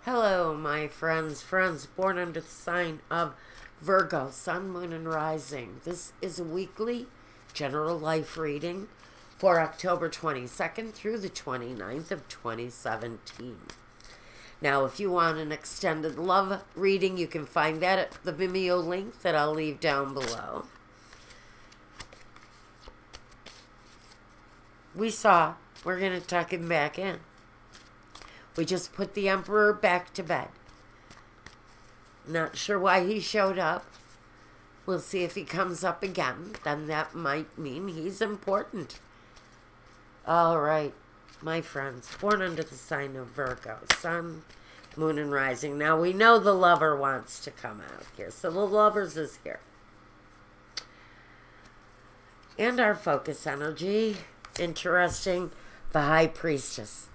Hello, my friends born under the sign of Virgo, Sun, Moon, and Rising. This is a weekly general life reading for October 22nd through the 29th of 2017. Now, if you want an extended love reading, you can find that at the Vimeo link that I'll leave down below. We're going to tuck him back in. We just put the Emperor back to bed. Not sure why he showed up. We'll see if he comes up again. Then that might mean he's important. All right, my friends, born under the sign of Virgo, Sun, Moon, and Rising. Now, we know the lover wants to come out here. So the lovers is here. And our focus energy, interesting, the High Priestess.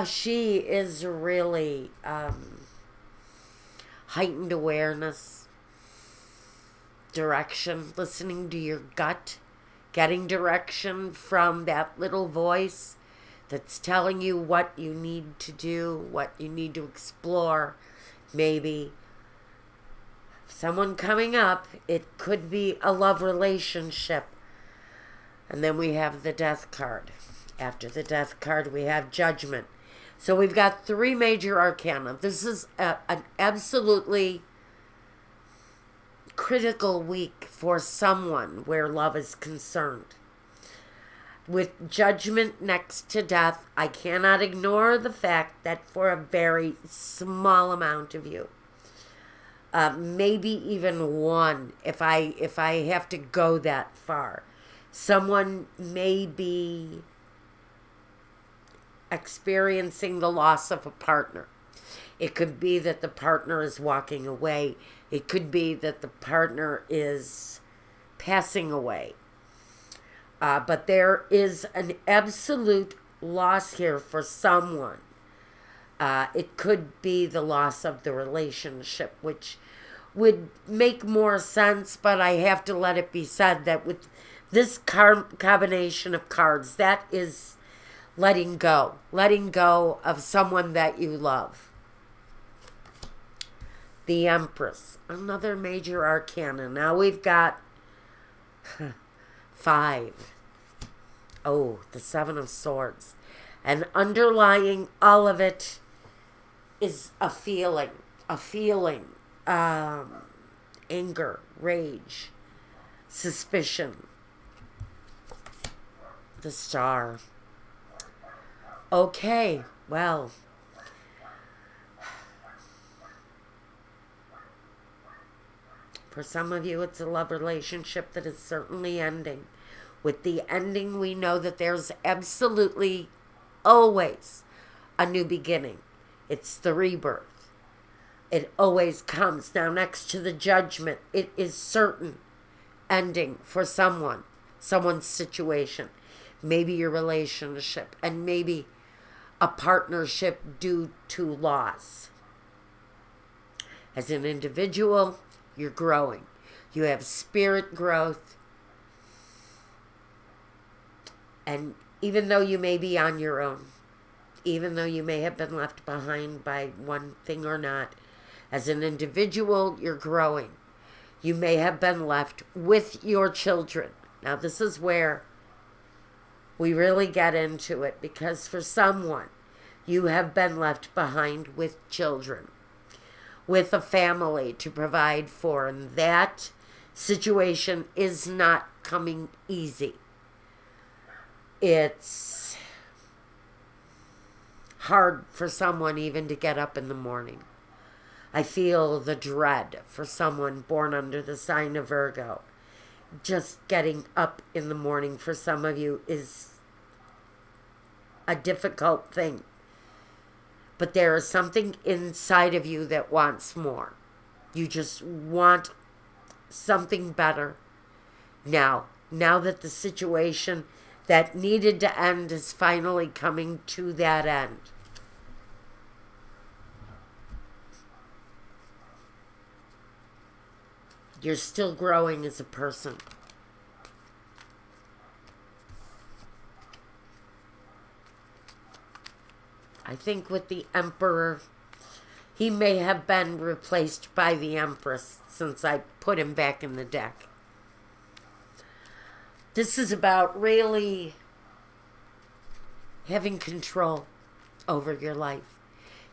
She is really heightened awareness, direction, listening to your gut, getting direction from that little voice that's telling you what you need to do, what you need to explore. Maybe someone coming up, it could be a love relationship. And then we have the Death card. After the Death card, we have Judgment. So we've got three major arcana. This is an absolutely critical week for someone where love is concerned. With Judgment next to Death, I cannot ignore the fact that for a very small amount of you, maybe even one, if I have to go that far, someone may be experiencing the loss of a partner. It could be that the partner is walking away. It could be that the partner is passing away. But there is an absolute loss here for someone. It could be the loss of the relationship, which would make more sense, but I have to let it be said that with this combination of cards, that is letting go of someone that you love. The Empress, another major arcana. Now we've got 5. Oh, the 7 of Swords. And underlying all of it is a feeling, anger, rage, suspicion. The Star. Okay, well, for some of you, it's a love relationship that is certainly ending. With the ending, we know that there's absolutely always a new beginning. It's the rebirth. It always comes. Now, next to the Judgment, it is certain ending for someone's situation. Maybe your relationship, and maybe a partnership due to loss. As an individual, you're growing. You have spirit growth. And even though you may be on your own, even though you may have been left behind by one thing or not, as an individual, you're growing. You may have been left with your children. Now, this is where we really get into it, because for someone, you have been left behind with children, with a family to provide for, and that situation is not coming easy. It's hard for someone even to get up in the morning. I feel the dread for someone born under the sign of Virgo. Just getting up in the morning for some of you is a difficult thing. But there is something inside of you that wants more. You just want something better now. Now that the situation that needed to end is finally coming to that end. You're still growing as a person. I think with the Emperor, He may have been replaced by the Empress since I put him back in the deck. This is about really having control over your life,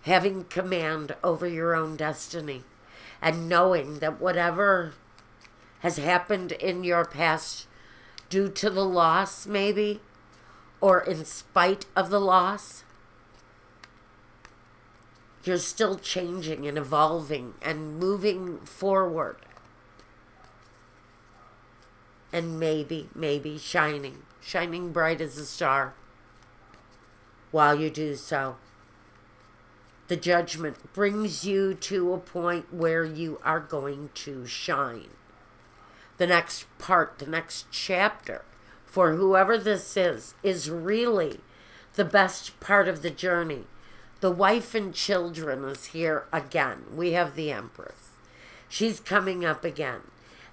having command over your own destiny, and knowing that whatever has happened in your past due to the loss, maybe, or in spite of the loss, you're still changing and evolving and moving forward. And maybe shining bright as a star while you do so. The judgment brings you to a point where you are going to shine. The next part, the next chapter, for whoever this is really the best part of the journey. The wife and children is here again. We have the Empress. She's coming up again.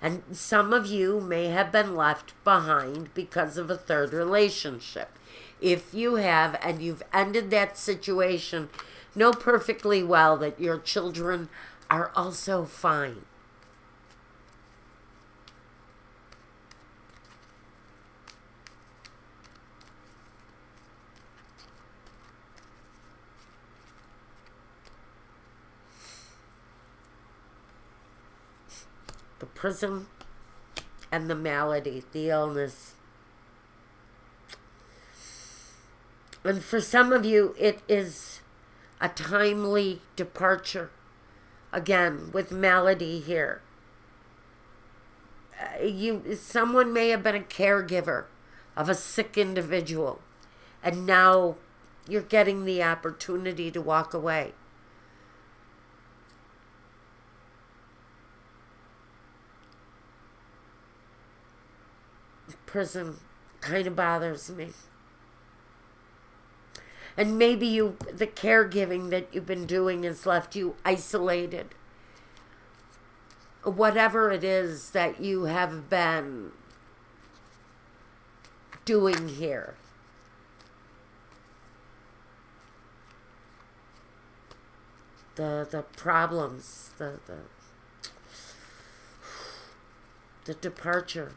And some of you may have been left behind because of a third relationship. If you have, and you've ended that situation, know perfectly well that your children are also fine. The prison and the malady, the illness. And for some of you, it is a timely departure. Again, with malady here. Someone may have been a caregiver of a sick individual, and now you're getting the opportunity to walk away. Prison kind of bothers me. And maybe the caregiving that you've been doing has left you isolated. Whatever it is that you have been doing here. The problems, the departure.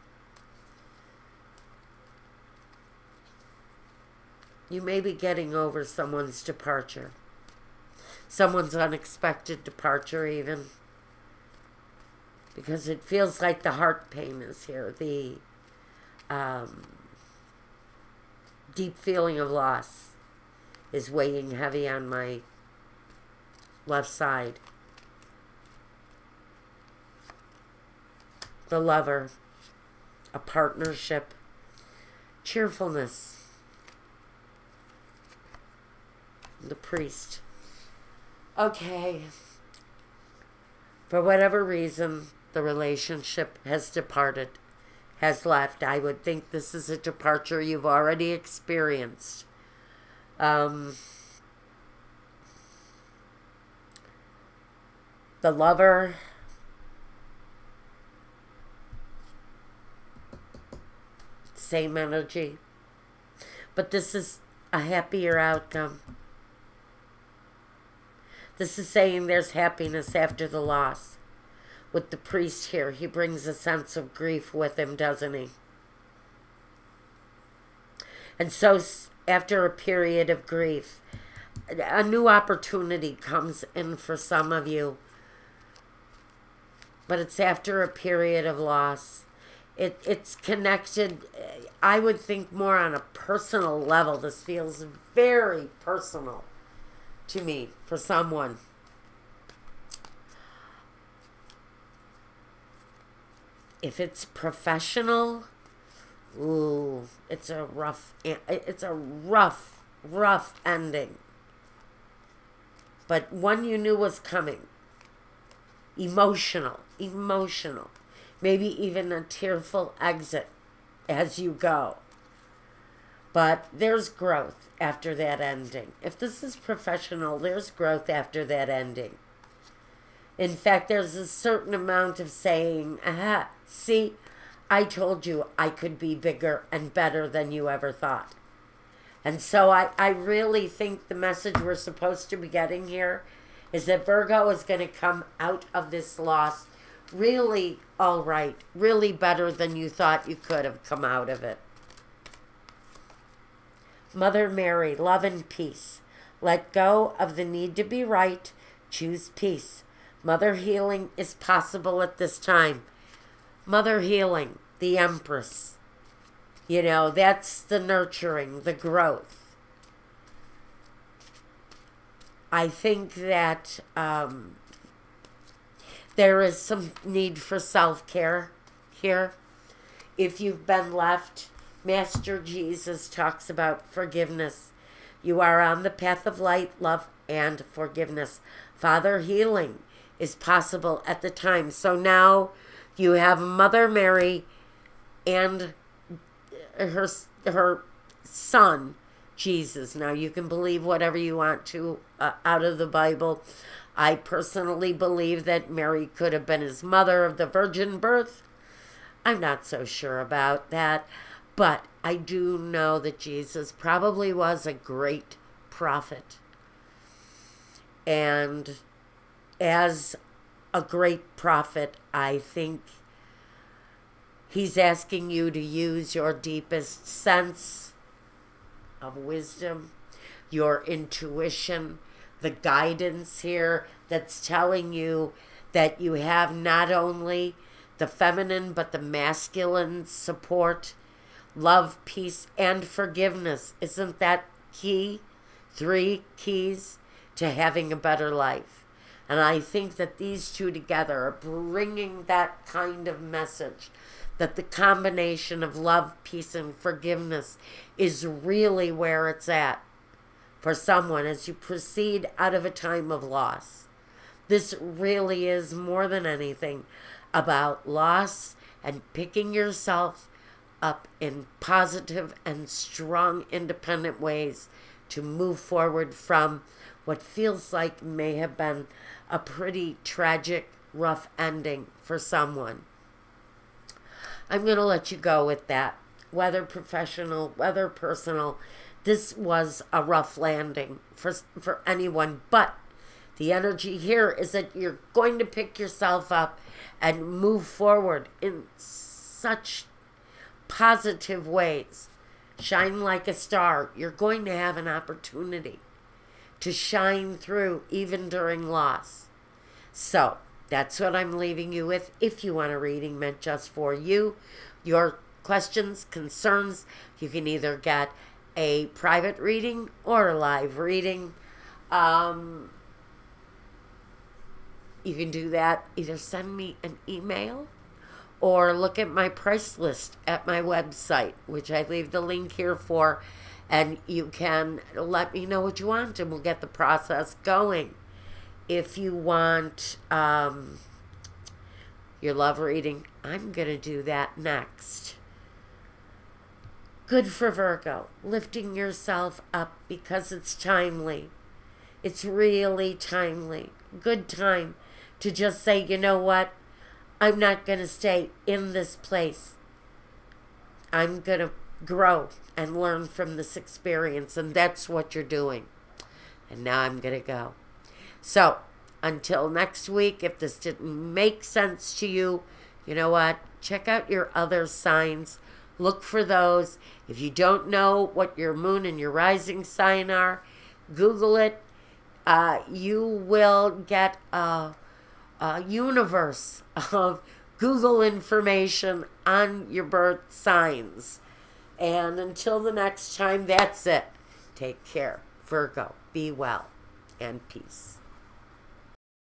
You may be getting over someone's departure. Someone's unexpected departure even. Because it feels like the heart pain is here. The deep feeling of loss is weighing heavy on my left side. The lover. A partnership. Cheerfulness. The priest. Okay. For whatever reason, the relationship has departed, has left. I would think this is a departure you've already experienced. The lover. Same energy. But this is a happier outcome. This is saying there's happiness after the loss. With the priest here, he brings a sense of grief with him, doesn't he? And so after a period of grief, a new opportunity comes in for some of you. But it's after a period of loss. It's connected, I would think, more on a personal level. This feels very personal to me, for someone. If it's professional, ooh, it's a rough ending. But one you knew was coming. Emotional. Maybe even a tearful exit as you go. But there's growth after that ending. If this is professional, there's growth after that ending. In fact, there's a certain amount of saying, aha, see, I told you I could be bigger and better than you ever thought. And so I really think the message we're supposed to be getting here is that Virgo is going to come out of this loss really all right, really better than you thought you could have come out of it. Mother Mary, love and peace. Let go of the need to be right. Choose peace. Mother healing is possible at this time. Mother healing, the Empress. You know, that's the nurturing, the growth. I think that there is some need for self-care here. If you've been left, Master Jesus talks about forgiveness. You are on the path of light, love, and forgiveness. Father healing is possible at the time. So now you have Mother Mary and her son, Jesus. Now you can believe whatever you want to out of the Bible. I personally believe that Mary could have been his mother of the virgin birth. I'm not so sure about that. But I do know that Jesus probably was a great prophet. And as a great prophet, I think he's asking you to use your deepest sense of wisdom, your intuition, the guidance here that's telling you that you have not only the feminine but the masculine support, love, peace, and forgiveness. Isn't that key? 3 keys to having a better life. And I think that these two together are bringing that kind of message, that the combination of love, peace, and forgiveness is really where it's at for someone as you proceed out of a time of loss. This really is more than anything about loss and picking yourself up in positive and strong, independent ways to move forward from what feels like may have been a pretty tragic, rough ending for someone. I'm going to let you go with that. Whether professional, whether personal, this was a rough landing for anyone. But the energy here is that you're going to pick yourself up and move forward in such positive ways. Shine like a star. You're going to have an opportunity to shine through even during loss. So that's what I'm leaving you with. If you want a reading meant just for you, your questions, concerns, you can either get a private reading or a live reading. You can do that. Either send me an email or look at my price list at my website, which I leave the link here for, and you can let me know what you want and we'll get the process going. If you want your love reading, I'm going to do that next. Good for Virgo, lifting yourself up because it's timely. It's really timely. Good time to just say, you know what? I'm not going to stay in this place. I'm going to grow and learn from this experience, and that's what you're doing. And now I'm going to go. So, until next week, if this didn't make sense to you, you know what? Check out your other signs. Look for those. If you don't know what your moon and your rising sign are, Google it. You will get a universe of Google information on your birth signs. And until the next time, that's it. Take care. Virgo, be well, and peace.